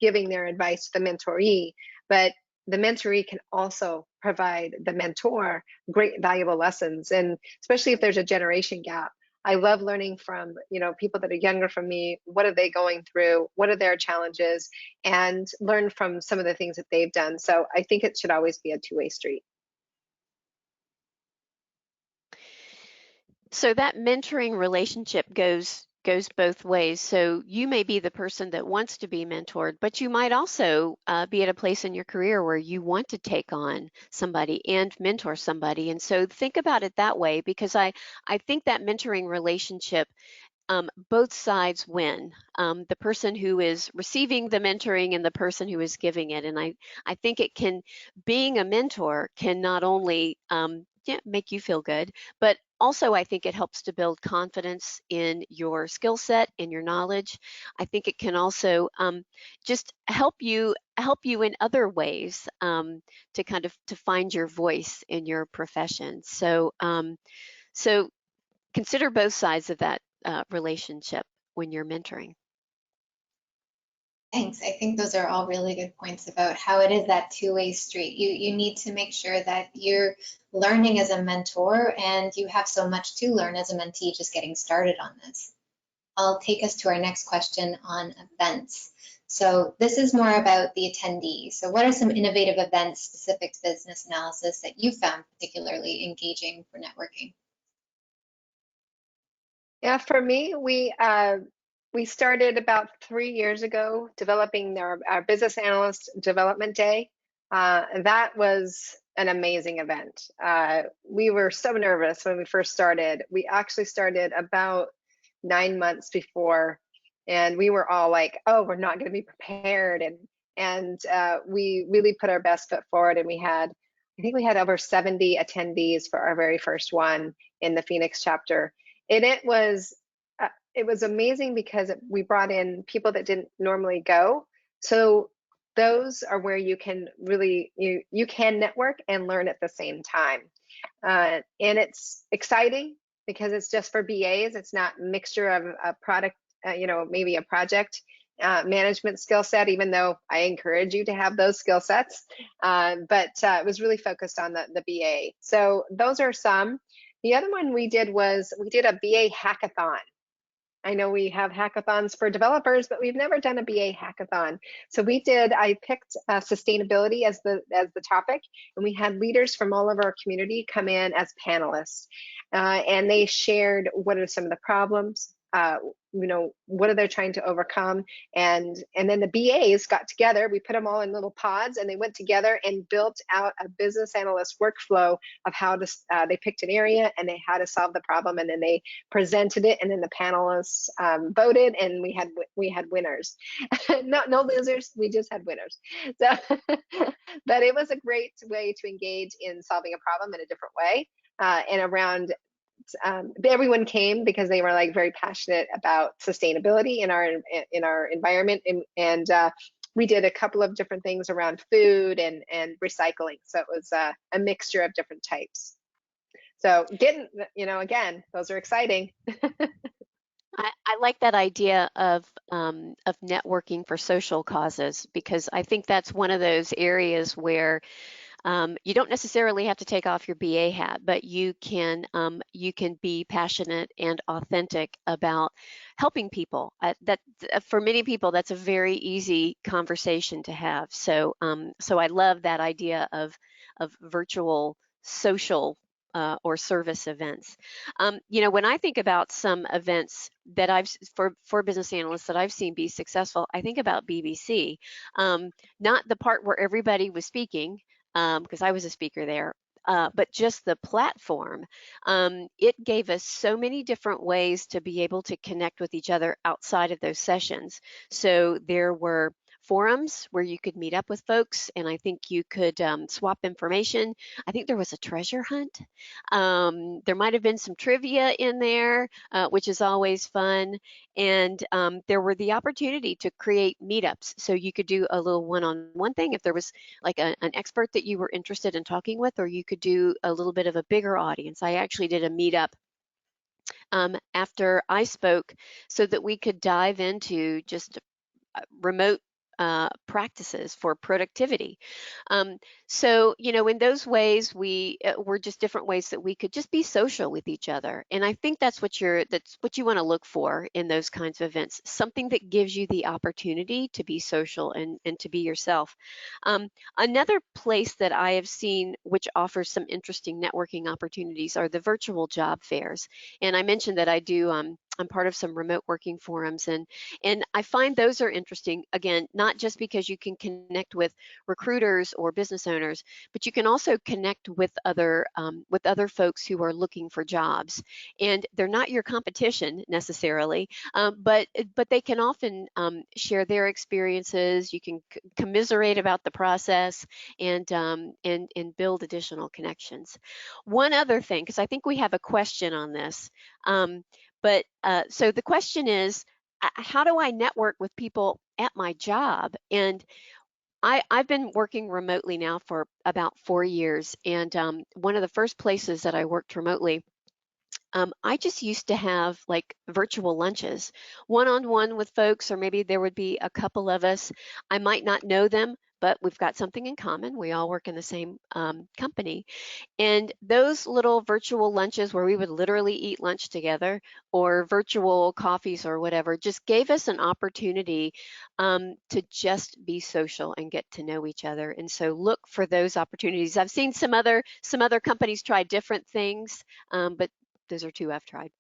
giving their advice to the mentoree, but the mentoree can also provide the mentor great valuable lessons. And especially if there's a generation gap, I love learning from, people that are younger from me. What are they going through? What are their challenges? And learn from some of the things that they've done. So I think it should always be a two-way street. So that mentoring relationship goes both ways. So you may be the person that wants to be mentored, but you might also be at a place in your career where you want to take on somebody and mentor somebody. And so think about it that way, because I think that mentoring relationship, both sides win. The person who is receiving the mentoring and the person who is giving it. And I think being a mentor can not only make you feel good, but also I think it helps to build confidence in your skill set, in your knowledge. I think it can also just help you in other ways, to kind of to find your voice in your profession. So consider both sides of that relationship when you're mentoring. Thanks. I think those are all really good points about how it is that two-way street. You need to make sure that you're learning as a mentor and you have so much to learn as a mentee just getting started on this. I'll take us to our next question on events. So this is more about the attendee. So what are some innovative events specific to business analysis that you found particularly engaging for networking? Yeah, for me, we started about 3 years ago developing our business analyst development day. That was an amazing event. We were so nervous when we first started. We actually started about 9 months before, and we were all like, "Oh, we're not going to be prepared," and we really put our best foot forward. And I think we had over 70 attendees for our very first one in the Phoenix chapter. And it was amazing because we brought in people that didn't normally go. So those are where you can really you can network and learn at the same time. And it's exciting because it's just for BAs. It's not a mixture of a product, maybe a project management skill set, even though I encourage you to have those skill sets. But it was really focused on the BA. So those are some. The other one we did was we did a BA hackathon. I know we have hackathons for developers, but we've never done a BA hackathon. So I picked sustainability as the topic, and we had leaders from all of our community come in as panelists. And they shared what are some of the problems, what are they trying to overcome, and then the BAs got together. We put them all in little pods, and they went together and built out a business analyst workflow of how to. They picked an area and how to solve the problem, and then they presented it, and then the panelists voted, and we had winners. No losers. We just had winners. So, but it was a great way to engage in solving a problem in a different way, and around. Everyone came because they were like very passionate about sustainability in our environment, and we did a couple of different things around food and recycling. So it was a mixture of different types. So again, those are exciting. I like that idea of networking for social causes, because I think that's one of those areas where you don't necessarily have to take off your BA hat, but you can be passionate and authentic about helping people. For many people, that's a very easy conversation to have. So I love that idea of virtual social or service events. When I think about some events that for business analysts that I've seen be successful, I think about BBC. Not the part where everybody was speaking, because I was a speaker there, but just the platform. It gave us so many different ways to be able to connect with each other outside of those sessions. So there were forums where you could meet up with folks, and I think you could swap information. I think there was a treasure hunt. There might have been some trivia in there, which is always fun. And there were the opportunity to create meetups. So you could do a little one-on-one thing if there was like an expert that you were interested in talking with, or you could do a little bit of a bigger audience. I actually did a meetup after I spoke so that we could dive into just remote practices for productivity. So, in those ways, we were just different ways that we could just be social with each other. And I think that's what you want to look for in those kinds of events, something that gives you the opportunity to be social and to be yourself. Another place that I have seen which offers some interesting networking opportunities are the virtual job fairs. And I mentioned that I'm part of some remote working forums, and I find those are interesting, again, not just because you can connect with recruiters or business owners, but you can also connect with other folks who are looking for jobs. And they're not your competition necessarily, but they can often share their experiences. You can commiserate about the process and build additional connections. One other thing, because I think we have a question on this. So the question is, how do I network with people at my job? And I've been working remotely now for about 4 years. And one of the first places that I worked remotely, I just used to have like virtual lunches, one-on-one with folks, or maybe there would be a couple of us. I might not know them, but we've got something in common. We all work in the same company. And those little virtual lunches where we would literally eat lunch together, or virtual coffees or whatever, just gave us an opportunity to just be social and get to know each other. And so look for those opportunities. I've seen some other companies try different things, but those are two I've tried.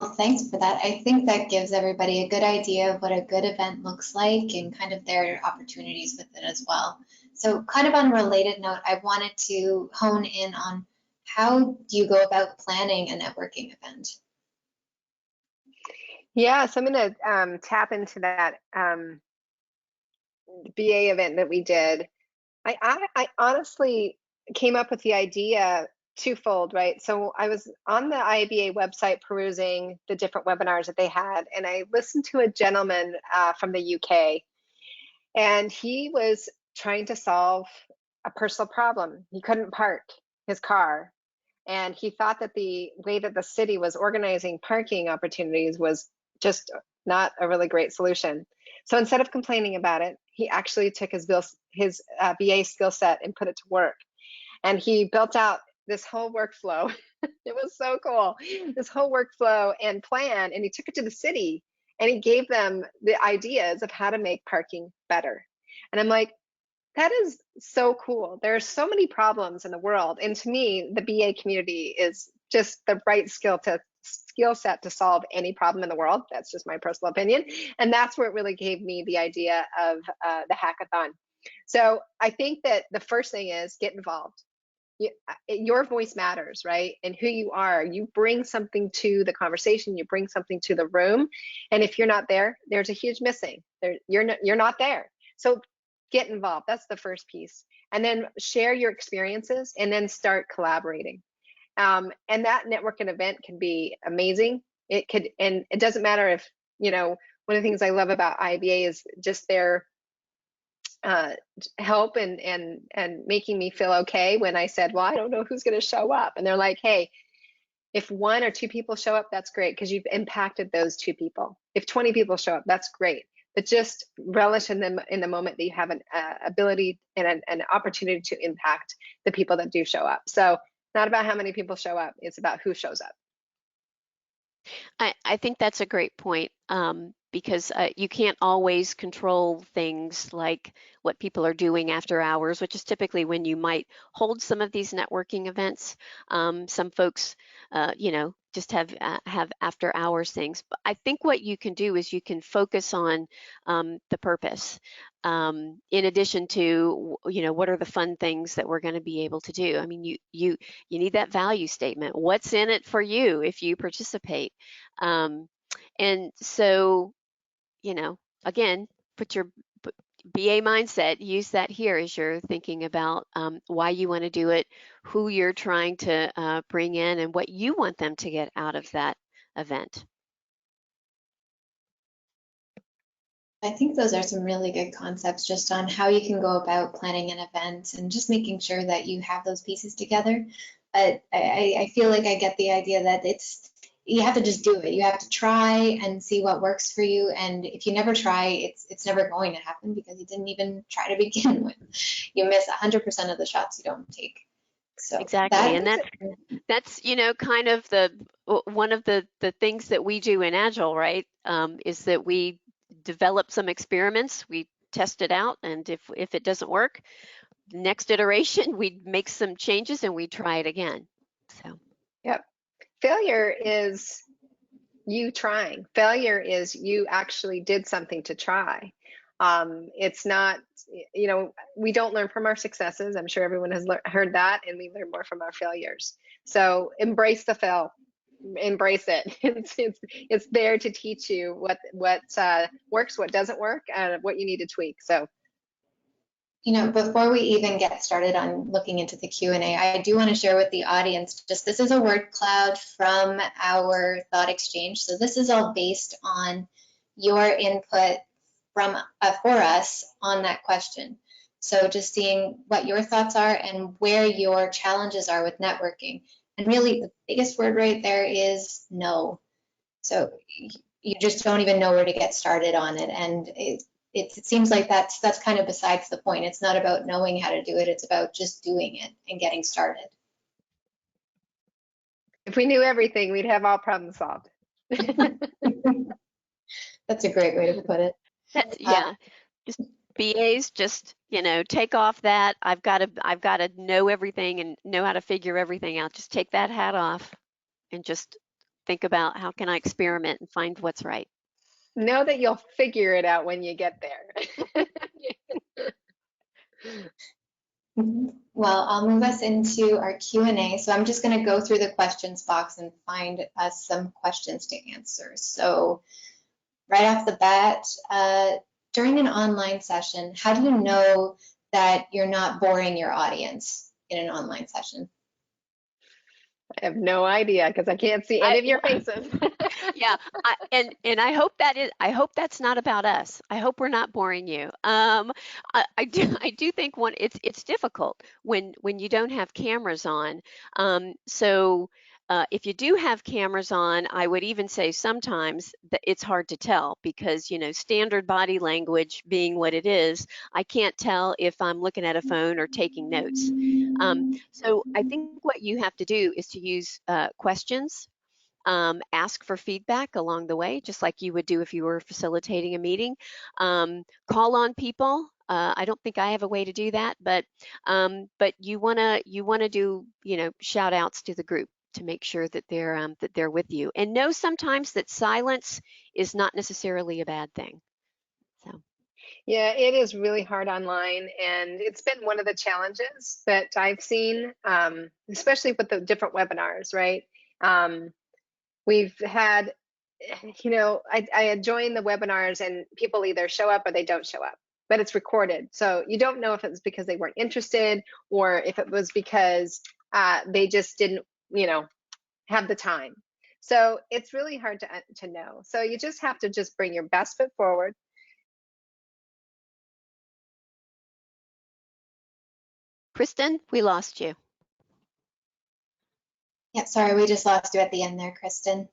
Well, thanks for that. I think that gives everybody a good idea of what a good event looks like and kind of their opportunities with it as well. So kind of on a related note, I wanted to hone in on how do you go about planning a networking event? Yeah, so I'm going to tap into that BA event that we did. I honestly came up with the idea twofold, right? So I was on the IIBA website perusing the different webinars that they had, and I listened to a gentleman from the UK, and he was trying to solve a personal problem. He couldn't park his car, and he thought that the way that the city was organizing parking opportunities was just not a really great solution. So instead of complaining about it, he actually took his BA skill set and put it to work. And he built out this whole workflow. It was so cool. This whole workflow and plan, and he took it to the city and he gave them the ideas of how to make parking better. And I'm like, that is so cool. There are so many problems in the world, and to me, the BA community is just the right skill set to solve any problem in the world. That's just my personal opinion, and that's where it really gave me the idea of the hackathon. So I think that the first thing is get involved. Your voice matters, right? And who you are, you bring something to the conversation, you bring something to the room, and if you're not there, there's a huge missing. You're not there. So get involved. That's the first piece. And then share your experiences and then start collaborating. And that networking event can be amazing. And it doesn't matter if, one of the things I love about IIBA is just their help and making me feel okay when I said, well, I don't know who's going to show up. And they're like, hey, if 1 or 2 people show up, that's great, because you've impacted those 2 people. If 20 people show up, that's great. But just relish in the moment that you have an ability and an opportunity to impact the people that do show up. So not about how many people show up, it's about who shows up. I think that's a great point, because you can't always control things like what people are doing after hours, which is typically when you might hold some of these networking events. Some folks, just have after hours things. But I think what you can do is you can focus on the purpose. In addition to, what are the fun things that we're going to be able to do? I mean, you need that value statement. What's in it for you if you participate? And so, again, put your BA mindset, use that here as you're thinking about why you want to do it, who you're trying to bring in, and what you want them to get out of that event. I think those are some really good concepts just on how you can go about planning an event and just making sure that you have those pieces together. But I feel like I get the idea that you have to just do it. You have to try and see what works for you. And if you never try, it's never going to happen because you didn't even try to begin with. You miss 100% of the shots you don't take. So exactly, and that's kind of one of the things that we do in Agile, right? Is that we develop some experiments, we test it out, and if it doesn't work, next iteration we make some changes and we try it again. So yep, failure is you trying. Failure is you actually did something to try. It's not, we don't learn from our successes. I'm sure everyone has heard that, and we learn more from our failures. So embrace the fail. Embrace it. It's there to teach you what works, what doesn't work, and what you need to tweak. So, before we even get started on looking into the Q&A, I do want to share with the audience, just this is a word cloud from our thought exchange. So this is all based on your input for us on that question. So just seeing what your thoughts are and where your challenges are with networking. And really the biggest word right there is no. So you just don't even know where to get started on it. And it seems like that's kind of besides the point. It's not about knowing how to do it. It's about just doing it and getting started. If we knew everything, we'd have all problems solved. That's a great way to put it. Just BAs, just take off that I've got to know everything and know how to figure everything out. Just take that hat off and just think about how can I experiment and find what's right. Know that you'll figure it out when you get there. Well, I'll move us into our Q&A. So I'm just going to go through the questions box and find us some questions to answer. So right off the bat, during an online session, how do you know that you're not boring your audience in an online session? I have no idea because I can't see any of your faces. Yeah, and I hope that's not about us. I hope we're not boring you. I do think it's difficult when you don't have cameras on. So if you do have cameras on, I would even say sometimes that it's hard to tell because standard body language being what it is, I can't tell if I'm looking at a phone or taking notes. So I think what you have to do is to use questions. Ask for feedback along the way, just like you would do if you were facilitating a meeting. Call on people. I don't think I have a way to do that, but you wanna do shout outs to the group to make sure that they're with you, and know sometimes that silence is not necessarily a bad thing. So. Yeah, it is really hard online, and it's been one of the challenges that I've seen, especially with the different webinars, right? We've had, I had joined the webinars and people either show up or they don't show up, but it's recorded. So you don't know if it was because they weren't interested or if it was because they just didn't, have the time. So it's really hard to know. So you just have to just bring your best foot forward. Kristen, we lost you. Yeah, sorry, we just lost you at the end there, Kristen.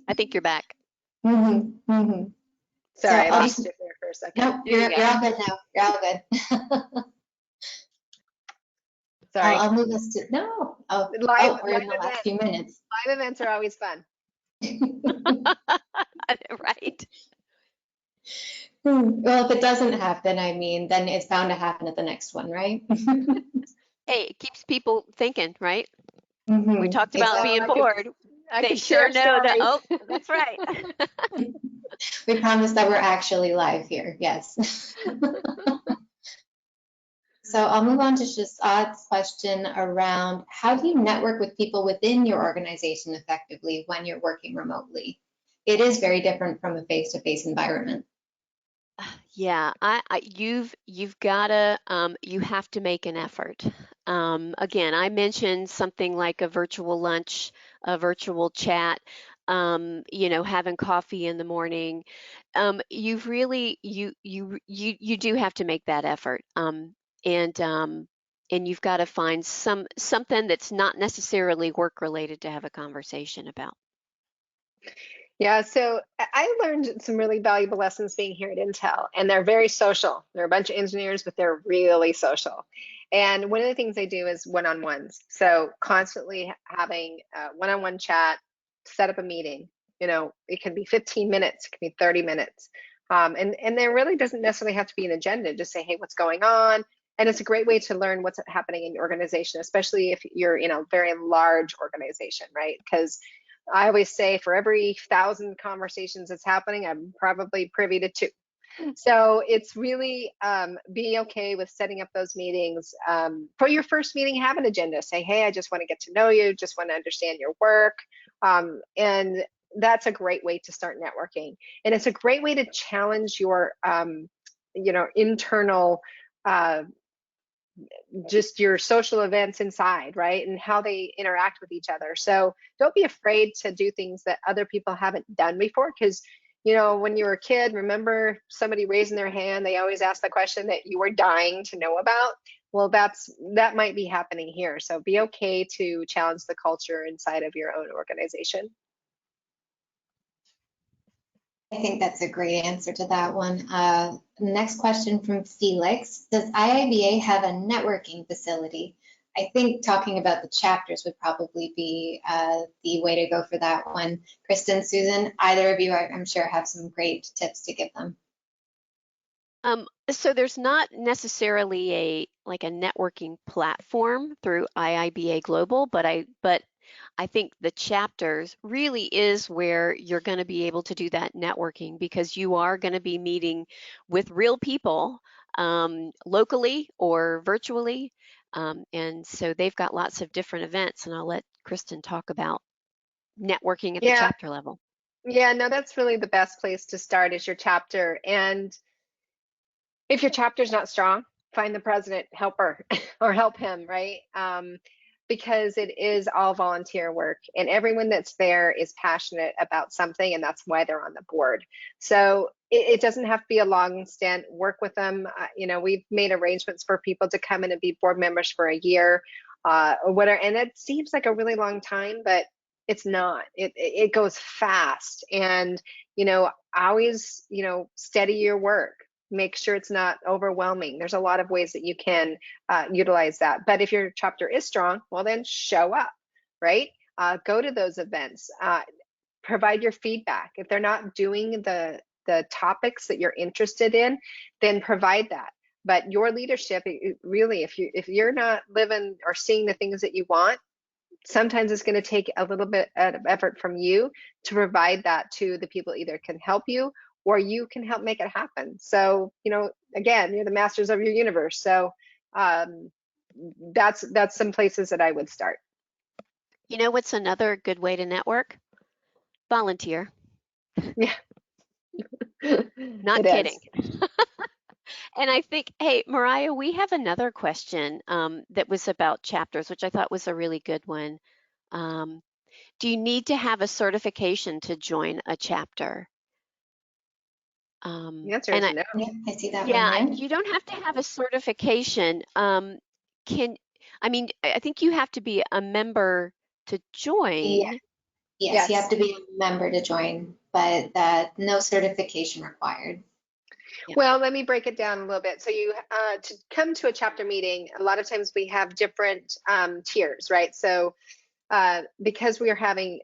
I think you're back. Mm-hmm, mm-hmm. Sorry, I lost you there for a second. Nope, you're all good now. You're all good. Sorry. I'll move us to, no. We're in the last few minutes. Live events are always fun. Right. Well, if it doesn't happen, then it's bound to happen at the next one, right? Hey, it keeps people thinking, right? Mm-hmm. We talked about being bored. They sure know that. Oh, that's right. We promise that we're actually live here. Yes. So I'll move on to just Odd's question around how do you network with people within your organization effectively when you're working remotely? It is very different from a face-to-face environment. Yeah, you've gotta you have to make an effort. Again, I mentioned something like a virtual lunch, a virtual chat, having coffee in the morning. You've really you do have to make that effort. And and you've got to find something that's not necessarily work related to have a conversation about. Yeah, so I learned some really valuable lessons being here at Intel, and they're very social. They're a bunch of engineers, but they're really social. And one of the things they do is one-on-ones. So constantly having a one-on-one chat, set up a meeting. It can be 15 minutes, it can be 30 minutes. And there really doesn't necessarily have to be an agenda. Just say, hey, what's going on? And it's a great way to learn what's happening in your organization, especially if you're in a very large organization, right? Because I always say for every 1,000 conversations that's happening, I'm probably privy to 2. So it's really be okay with setting up those meetings. For your first meeting, have an agenda. Say, hey, I just want to get to know you, just want to understand your work. And that's a great way to start networking. And it's a great way to challenge your, internal just your social events inside, right? And how they interact with each other. So don't be afraid to do things that other people haven't done before. Because, when you were a kid, remember somebody raising their hand, they always ask the question that you were dying to know about. Well, that might be happening here. So be okay to challenge the culture inside of your own organization. I think that's a great answer to that one. Next question from Felix. Does IIBA have a networking facility? I think talking about the chapters would probably be the way to go for that one. Kristen, Susan, either of you, I'm sure, have some great tips to give them. So there's not necessarily a networking platform through IIBA Global, but I think the chapters really is where you're going to be able to do that networking, because you are going to be meeting with real people locally or virtually. And so they've got lots of different events, and I'll let Kristen talk about networking at the chapter level. Yeah, no, that's really the best place to start is your chapter. And if your chapter's not strong, find the president, help her or help him, right? Because it is all volunteer work, and everyone that's there is passionate about something, and that's why they're on the board. So it doesn't have to be a long stint. Work with them. We've made arrangements for people to come in and be board members for a year or whatever. And it seems like a really long time, but it's not. It goes fast. And, always, steady your work. Make sure it's not overwhelming. There's a lot of ways that you can utilize that. But if your chapter is strong, well, then show up, right? Go to those events. Provide your feedback. If they're not doing the topics that you're interested in, then provide that. But your leadership, really, if you're not living or seeing the things that you want, sometimes it's going to take a little bit of effort from you to provide that to the people either can help you or you can help make it happen. So, again, you're the masters of your universe. So that's some places that I would start. What's another good way to network? Volunteer. Yeah. Not kidding. And I think, hey, Mariah, we have another question that was about chapters, which I thought was a really good one. Do you need to have a certification to join a chapter? The answer is no. Yeah, I see that Yeah, one there. you don't have to have a certification. I think you have to be a member to join. Yeah. Yes, you have to be a member to join, but no certification required. Yeah. Well, let me break it down a little bit. So you to come to a chapter meeting, a lot of times we have different tiers, right? So because we are having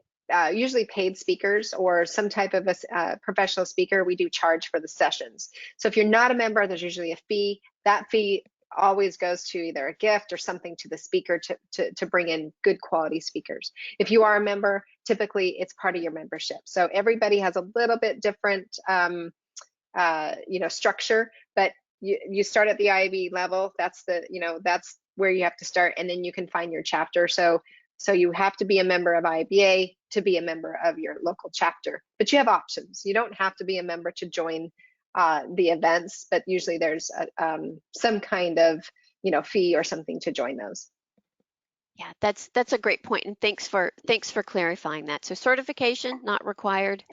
usually paid speakers or some type of a professional speaker, we do charge for the sessions. So if you're not a member, there's usually a fee. That fee always goes to either a gift or something to the speaker to bring in good quality speakers. If you are a member, typically it's part of your membership. So everybody has a little bit different structure, but you start at the IIB level. That's that's where you have to start, and then you can find your chapter. So you have to be a member of IIBA to be a member of your local chapter, but you have options. You don't have to be a member to join the events, but usually there's some kind of fee or something to join those. Yeah, that's a great point, and thanks for clarifying that. So certification not required,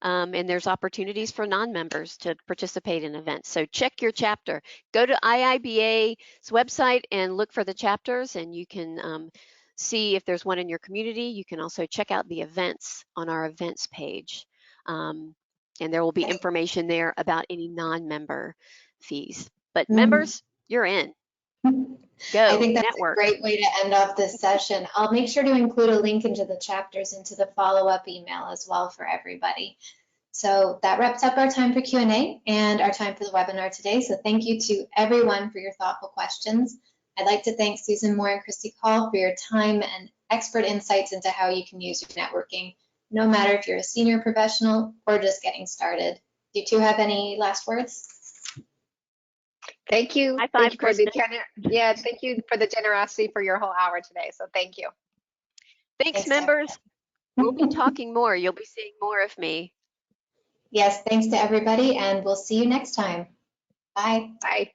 and there's opportunities for non-members to participate in events. So check your chapter. Go to IIBA's website and look for the chapters, and you can see if there's one in your community. You can also check out the events on our events page, and there will be information there about any non-member fees. But members, you're in. Go, I think that's network. a great way to end off this session. I'll make sure to include a link into the chapters into the follow-up email as well for everybody. So that wraps up our time for Q&A and our time for the webinar today. So thank you to everyone for your thoughtful questions. I'd like to thank Susan Moore and Christy Call for your time and expert insights into how you can use your networking, no matter if you're a senior professional or just getting started. Do you two have any last words? Thank you. High five, Thank you for Kristen. thank you for the generosity for your whole hour today. So thank you. Thanks, members. We'll be talking more. You'll be seeing more of me. Yes, thanks to everybody, and we'll see you next time. Bye. Bye.